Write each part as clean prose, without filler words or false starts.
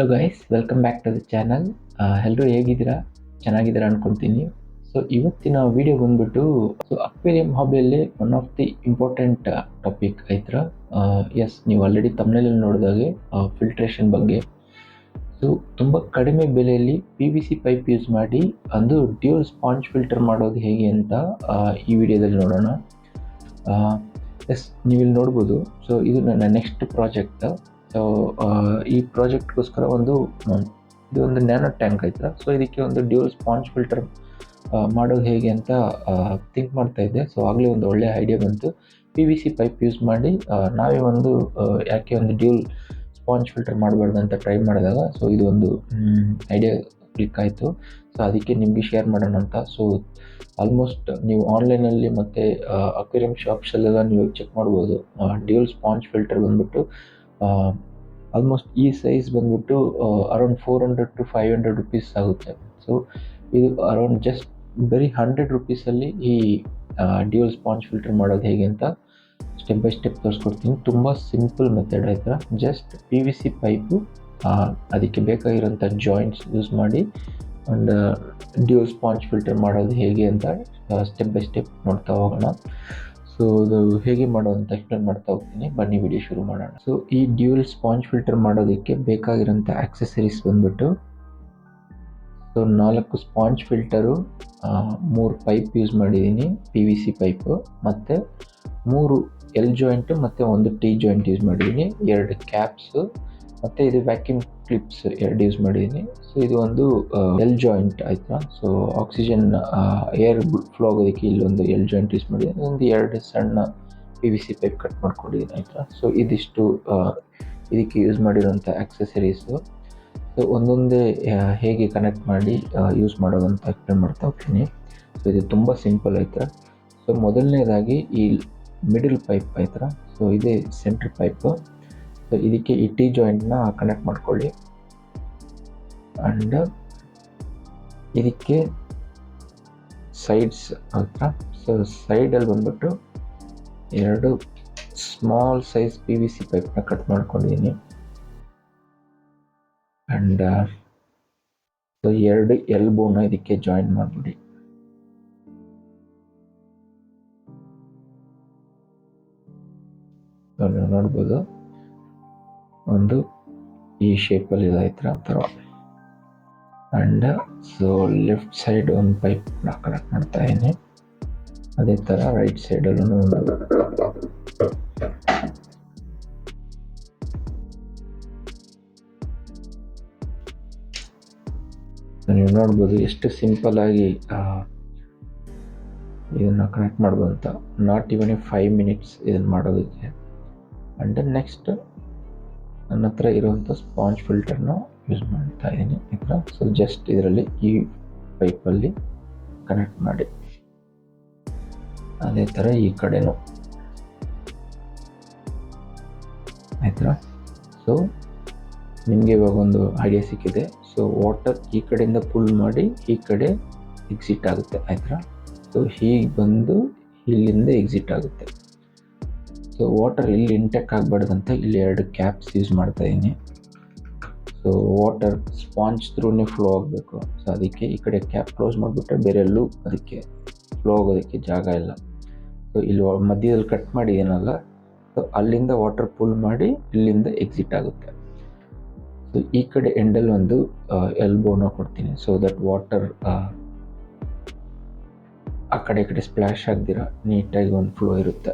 Guys, welcome back to the channel. ಎಲ್ಲರೂ ಹೇಗಿದ್ದೀರಾ? ಚೆನ್ನಾಗಿದ್ದೀರಾ ಅನ್ಕೊತೀನಿ. ಸೊ ಇವತ್ತಿನ ವಿಡಿಯೋ ಬಂದ್ಬಿಟ್ಟು ಅಕ್ವೇರಿಯಂ ಹಾಬಿಯಲ್ಲಿ one of the important topic ಐತ್ರ. ಎಸ್, ನೀವು ಆಲ್ರೆಡಿ ತಮ್ನೇಲಲ್ಲಿ ನೋಡಿದಾಗೆ ಫಿಲ್ಟ್ರೇಷನ್ ಬಗ್ಗೆ. ಸೊ ತುಂಬ ಕಡಿಮೆ ಬೆಲೆಯಲ್ಲಿ PVC ಪೈಪ್ ಯೂಸ್ ಮಾಡಿ ಒಂದು ಡ್ಯೂಲ್ ಸ್ಪಾಂಜ್ ಫಿಲ್ಟರ್ ಮಾಡೋದು ಹೇಗೆ ಅಂತ ಈ ವಿಡಿಯೋದಲ್ಲಿ ನೋಡೋಣ. ಎಸ್, ನೀವಿಲ್ಲಿ ನೋಡ್ಬೋದು. ಸೊ ಇದು ನನ್ನ ನೆಕ್ಸ್ಟ್ ಪ್ರಾಜೆಕ್ಟ್. ಸೊ ಈ ಪ್ರಾಜೆಕ್ಟ್ಗೋಸ್ಕರ ಇದು ಒಂದು ನ್ಯಾನೋ ಟ್ಯಾಂಕ್ ಐತ್ರ. ಸೊ ಇದಕ್ಕೆ ಒಂದು ಡ್ಯೂಲ್ ಸ್ಪಾಂಜ್ ಫಿಲ್ಟರ್ ಮಾಡೋದು ಹೇಗೆ ಅಂತ ಥಿಂಕ್ ಮಾಡ್ತಾ ಇದ್ದೆ. ಸೊ ಆಗಲೇ ಒಂದು ಒಳ್ಳೆ ಐಡಿಯಾ ಬಂತು. PVC ಪೈಪ್ ಯೂಸ್ ಮಾಡಿ ನಾವೇ ಯಾಕೆ ಒಂದು ಡ್ಯೂಲ್ ಸ್ಪಾಂಜ್ ಫಿಲ್ಟರ್ ಮಾಡಬಾರ್ದು ಅಂತ ಟ್ರೈ ಮಾಡಿದಾಗ ಸೊ ಇದು ಒಂದು ಐಡಿಯಾ ಕ್ಲಿಕ್ ಆಯಿತು. ಸೊ ಅದಕ್ಕೆ ನಿಮಗೆ ಶೇರ್ ಮಾಡೋಣ ಅಂತ. ಸೊ ಆಲ್ಮೋಸ್ಟ್ ನೀವು ಆನ್ಲೈನಲ್ಲಿ ಮತ್ತು ಅಕ್ವೇರಿಯಂ ಶಾಪ್ಸಲ್ಲೆಲ್ಲ ನೀವು ಚೆಕ್ ಮಾಡ್ಬೋದು. ಡ್ಯೂಲ್ ಸ್ಪಾಂಜ್ ಫಿಲ್ಟರ್ ಬಂದ್ಬಿಟ್ಟು ಆಲ್ಮೋಸ್ಟ್ ಈ ಸೈಜ್ ಬಂದ್ಬಿಟ್ಟು ಅರೌಂಡ್ 400 to 500 ರುಪೀಸ್ ಆಗುತ್ತೆ. ಸೊ ಇದು ಅರೌಂಡ್ ಜಸ್ಟ್ ಬರೀ 100 ರುಪೀಸಲ್ಲಿ ಈ ಡ್ಯೂಲ್ ಸ್ಪಾಂಜ್ ಫಿಲ್ಟರ್ ಮಾಡೋದು ಹೇಗೆ ಅಂತ ಸ್ಟೆಪ್ ಬೈ ಸ್ಟೆಪ್ ತೋರಿಸ್ಕೊಡ್ತೀನಿ. ತುಂಬ ಸಿಂಪಲ್ ಮೆಥಡ್ ಆಯ್ತಾ. ಜಸ್ಟ್ PVC ಪೈಪು, ಅದಕ್ಕೆ ಬೇಕಾಗಿರೋಂಥ ಜಾಯಿಂಟ್ಸ್ ಯೂಸ್ ಮಾಡಿ ಒಂದು ಡ್ಯೂಲ್ ಸ್ಪಾಂಜ್ ಫಿಲ್ಟರ್ ಮಾಡೋದು ಹೇಗೆ ಅಂತ ಸ್ಟೆಪ್ ಬೈ ಸ್ಟೆಪ್ ನೋಡ್ತಾ ಹೋಗೋಣ. ಸೊ ಅದು ಹೇಗೆ ಮಾಡೋದು ಅಂತ ಎಕ್ಸ್ಪ್ಲೇನ್ ಮಾಡ್ತಾ ಹೋಗ್ತೀನಿ. ಬನ್ನಿ ವಿಡಿಯೋ ಶುರು ಮಾಡೋಣ. ಸೊ ಈ ಡ್ಯೂಲ್ ಸ್ಪಾಂಜ್ ಫಿಲ್ಟರ್ ಮಾಡೋದಕ್ಕೆ ಬೇಕಾಗಿರೋಂಥ ಆಕ್ಸೆಸರೀಸ್ ಬಂದ್ಬಿಟ್ಟು, so 4 sponge filter, 3 pipe use ಮಾಡಿದ್ದೀನಿ PVC ಪೈಪು, ಮತ್ತು 3 L ಜಾಯಿಂಟು ಮತ್ತು 1 T ಜಾಯಿಂಟ್ ಯೂಸ್ ಮಾಡಿದ್ದೀನಿ, 2 ಕ್ಯಾಪ್ಸು, ಮತ್ತು ಇದು ವ್ಯಾಕ್ಯೂಮ್ ಕ್ಲಿಪ್ಸ್ 2 ಯೂಸ್ ಮಾಡಿದ್ದೀನಿ. ಸೊ ಇದು ಒಂದು L ಜಾಯಿಂಟ್ ಆಯಿತಾ. ಸೊ ಆಕ್ಸಿಜನ್ ಏರ್ ಫ್ಲೋ ಆಗೋದಕ್ಕೆ ಇಲ್ಲೊಂದು L ಜಾಯಿಂಟ್ ಯೂಸ್ ಮಾಡಿದ್ದೀನಿ. ಒಂದು 2 ಸಣ್ಣ PVC ಪೈಪ್ ಕಟ್ ಮಾಡ್ಕೊಂಡಿದ್ದೀನಿ ಆಯಿತಾ. ಸೊ ಇದಿಷ್ಟು ಇದಕ್ಕೆ ಯೂಸ್ ಮಾಡಿರೋಂಥ ಆಕ್ಸೆಸರೀಸು. ಸೊ ಒಂದೊಂದೇ ಹೇಗೆ ಕನೆಕ್ಟ್ ಮಾಡಿ ಯೂಸ್ ಮಾಡೋದು ಅಂತ ಎಕ್ಸ್ಪ್ಲೇನ್ ಮಾಡ್ತಾ ಹೋಗ್ತೀನಿ. ಸೊ ಇದು ತುಂಬ ಸಿಂಪಲ್ ಆಯ್ತಾ. ಸೊ ಮೊದಲನೇದಾಗಿ ಈ ಮಿಡಲ್ ಪೈಪ್ ಆಯ್ತಾ. ಸೊ ಇದೇ ಸೆಂಟ್ರ್ ಪೈಪು. ಸೊ ಇದಕ್ಕೆ ಈ T ಜಾಯಿಂಟ್ನ ಕನೆಕ್ಟ್ ಮಾಡ್ಕೊಳ್ಳಿ. ಆ್ಯಂಡ್ ಇದಕ್ಕೆ ಸೈಡ್ಸ್ ಆಯ್ತಾ. ಸೊ ಸೈಡಲ್ಲಿ ಬಂದ್ಬಿಟ್ಟು 2 ಸ್ಮಾಲ್ ಸೈಜ್ PVC ಪೈಪ್ನ ಕಟ್ ಮಾಡ್ಕೊಂಡಿದ್ದೀನಿ. ಆ್ಯಂಡ್ ಸೊ 2 ಎಲ್ಬೋನ ಇದಕ್ಕೆ ಜಾಯಿನ್ ಮಾಡಿಬಿಡಿ. ನೋಡ್ಬೋದು, ಒಂದು ಈ ಶೇಪಲ್ಲಿ ಇದಾಯ್ತು ಥರ. ಆ್ಯಂಡ್ ಸೊ ಲೆಫ್ಟ್ ಸೈಡ್ ಒಂದು ಪೈಪ್ನ ಕನೆಕ್ಟ್ ಮಾಡ್ತಾ ಇದ್ದೀನಿ. ಅದೇ ಥರ ರೈಟ್ ಸೈಡಲ್ಲೂ ಒಂದು. ನೀವು ನೋಡ್ಬೋದು ಎಷ್ಟು ಸಿಂಪಲ್ಲಾಗಿ ಇದನ್ನು ಕನೆಕ್ಟ್ ಮಾಡ್ಬೋದು ಅಂತ. ನಾಟ್ ಇವನ್ 5 ಮಿನಿಟ್ಸ್ ಇದನ್ನು ಮಾಡೋದಕ್ಕೆ. ಆ್ಯಂಡ್ ನೆಕ್ಸ್ಟ್ ನನ್ನ ಹತ್ರ ಇರುವಂಥ ಸ್ಪಾಂಜ್ ಫಿಲ್ಟರ್ನ ಯೂಸ್ ಮಾಡ್ತಾ ಇದ್ದೀನಿ ಈ ಥರ. ಸೊ ಜಸ್ಟ್ ಇದರಲ್ಲಿ ಈ ಪೈಪಲ್ಲಿ ಕನೆಕ್ಟ್ ಮಾಡಿ, ಅದೇ ಥರ ಈ ಕಡೆನೂ ಆಯ್ತಾ. ಸೊ ನಿಮಗೆ ಇವಾಗ ಒಂದು ಐಡಿಯಾ ಸಿಕ್ಕಿದೆ. ಸೊ ವಾಟರ್ ಈ ಕಡೆಯಿಂದ ಪುಲ್ ಮಾಡಿ ಈ ಕಡೆ ಎಕ್ಸಿಟ್ ಆಗುತ್ತೆ ಆಯ್ತಾ. ಸೊ ಹೀಗೆ ಬಂದು ಇಲ್ಲಿಂದ ಎಕ್ಸಿಟ್ ಆಗುತ್ತೆ. ಸೊ ವಾಟರ್ ಇಲ್ಲಿ ಇಂಟೆಕ್ ಆಗಬಾರ್ದಂತ ಇಲ್ಲಿ 2 ಕ್ಯಾಪ್ಸ್ ಯೂಸ್ ಮಾಡ್ತಾ ಇದ್ದೀನಿ. ಸೊ ವಾಟರ್ ಸ್ಪಾಂಜ್ ಥ್ರೂನೇ ಫ್ಲೋ ಆಗಬೇಕು. ಸೊ ಅದಕ್ಕೆ ಈ ಕಡೆ ಕ್ಯಾಪ್ ಕ್ಲೋಸ್ ಮಾಡಿಬಿಟ್ರೆ ಬೇರೆ ಎಲ್ಲೂ ಅದಕ್ಕೆ ಫ್ಲೋ ಆಗೋದಕ್ಕೆ ಜಾಗ ಇಲ್ಲ. ಸೊ ಇಲ್ಲಿ ಮಧ್ಯದಲ್ಲಿ ಕಟ್ ಮಾಡಿದ್ದೀನಲ್ಲ, ಸೊ ಅಲ್ಲಿಂದ ವಾಟರ್ ಪುಲ್ ಮಾಡಿ ಇಲ್ಲಿಂದ ಎಕ್ಸಿಟ್ ಆಗುತ್ತೆ. ಸೊ ಈ ಕಡೆ ಎಂಡಲ್ಲಿ ಒಂದು ಎಲ್ಬೋನ ಕೊಡ್ತೀನಿ. ಸೊ ದಟ್ ವಾಟರ್ ಆ ಕಡೆ ಈ ಕಡೆ ಸ್ಪ್ಲ್ಯಾಶ್ ಆಗ್ದಿರ ನೀಟಾಗಿ ಒಂದು ಫ್ಲೋ ಇರುತ್ತೆ.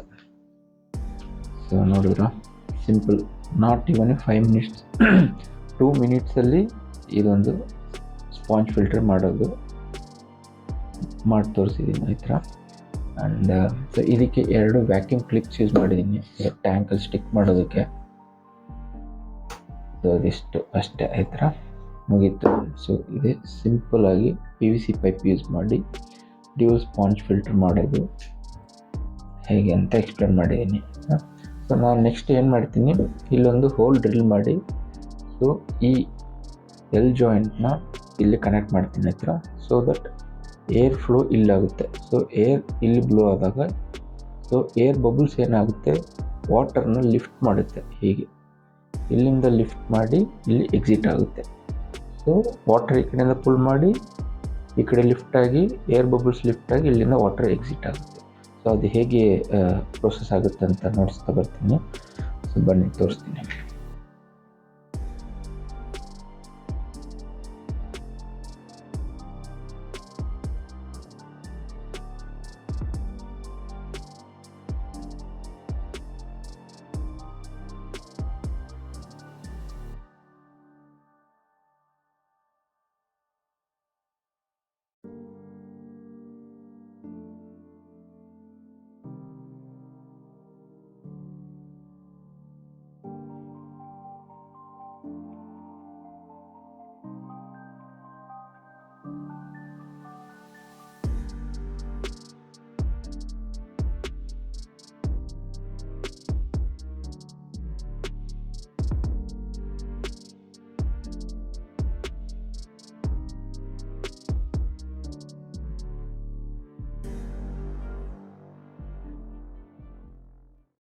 ಸೊ ನೋಡಿದ್ರ, ಸಿಂಪಲ್. ನಾಟ್ ಇವನ್ 5 ಮಿನಿಟ್ಸ್ 2 ಮಿನಿಟ್ಸಲ್ಲಿ ಇದೊಂದು ಸ್ಪಾಂಜ್ ಫಿಲ್ಟರ್ ಮಾಡಿ ತೋರಿಸಿದ್ದೀನಿ ಆಯ್ತಾ. ಆ್ಯಂಡ್ ಸೊ ಇದಕ್ಕೆ 2 ವ್ಯಾಕ್ಯೂಮ್ ಕ್ಲಿಪ್ಸ್ ಯೂಸ್ ಮಾಡಿದ್ದೀನಿ ಟ್ಯಾಂಕಲ್ಲಿ ಸ್ಟಿಕ್ ಮಾಡೋದಕ್ಕೆ. ಸೊ ಅದಿಷ್ಟು ಅಷ್ಟೇ ಆಯ್ತಾ, ಮುಗೀತು. ಸೊ ಇದೇ ಸಿಂಪಲ್ಲಾಗಿ PVC ಪೈಪ್ ಯೂಸ್ ಮಾಡಿ ಡ್ಯೂಲ್ ಸ್ಪಾಂಜ್ ಫಿಲ್ಟರ್ ಮಾಡೋದು ಹೇಗೆ ಅಂತ ಎಕ್ಸ್ಪ್ಲೇನ್ ಮಾಡಿದ್ದೀನಿ. ಸೊ ನಾನು ನೆಕ್ಸ್ಟ್ ಏನು ಮಾಡ್ತೀನಿ, ಇಲ್ಲೊಂದು ಹೋಲ್ ಡ್ರಿಲ್ ಮಾಡಿ ಸೊ ಈ L ಜಾಯಿಂಟ್ನ ಇಲ್ಲಿ ಕನೆಕ್ಟ್ ಮಾಡ್ತೀನಿ ಹತ್ರ. ಸೊ ದಟ್ ಏರ್ ಫ್ಲೋ ಇಲ್ಲಾಗುತ್ತೆ. ಸೊ ಏರ್ ಇಲ್ಲಿ ಬ್ಲೋ ಆದಾಗ ಸೊ ಏರ್ ಬಬಲ್ಸ್ ಏನಾಗುತ್ತೆ, ವಾಟರ್ನ ಲಿಫ್ಟ್ ಮಾಡುತ್ತೆ ಹೀಗೆ. ಇಲ್ಲಿಂದ ಲಿಫ್ಟ್ ಮಾಡಿ ಇಲ್ಲಿ ಎಕ್ಸಿಟ್ ಆಗುತ್ತೆ. ಸೊ ವಾಟರ್ ಈ ಕಡೆಯಿಂದ ಪುಲ್ ಮಾಡಿ ಈ ಕಡೆ ಲಿಫ್ಟ್ ಆಗಿ ಏರ್ ಬಬಲ್ಸ್ ಲಿಫ್ಟ್ ಆಗಿ ಇಲ್ಲಿಂದ ವಾಟರ್ ಎಕ್ಸಿಟ್ ಆಗುತ್ತೆ. ಸೊ ಅದು ಹೇಗೆ ಪ್ರೋಸೆಸ್ ಆಗುತ್ತೆ ಅಂತ ನೋಡಿಸ್ತಾ ಬರ್ತೀನಿ. ಸೊ ಬನ್ನಿ ತೋರಿಸ್ತೀನಿ.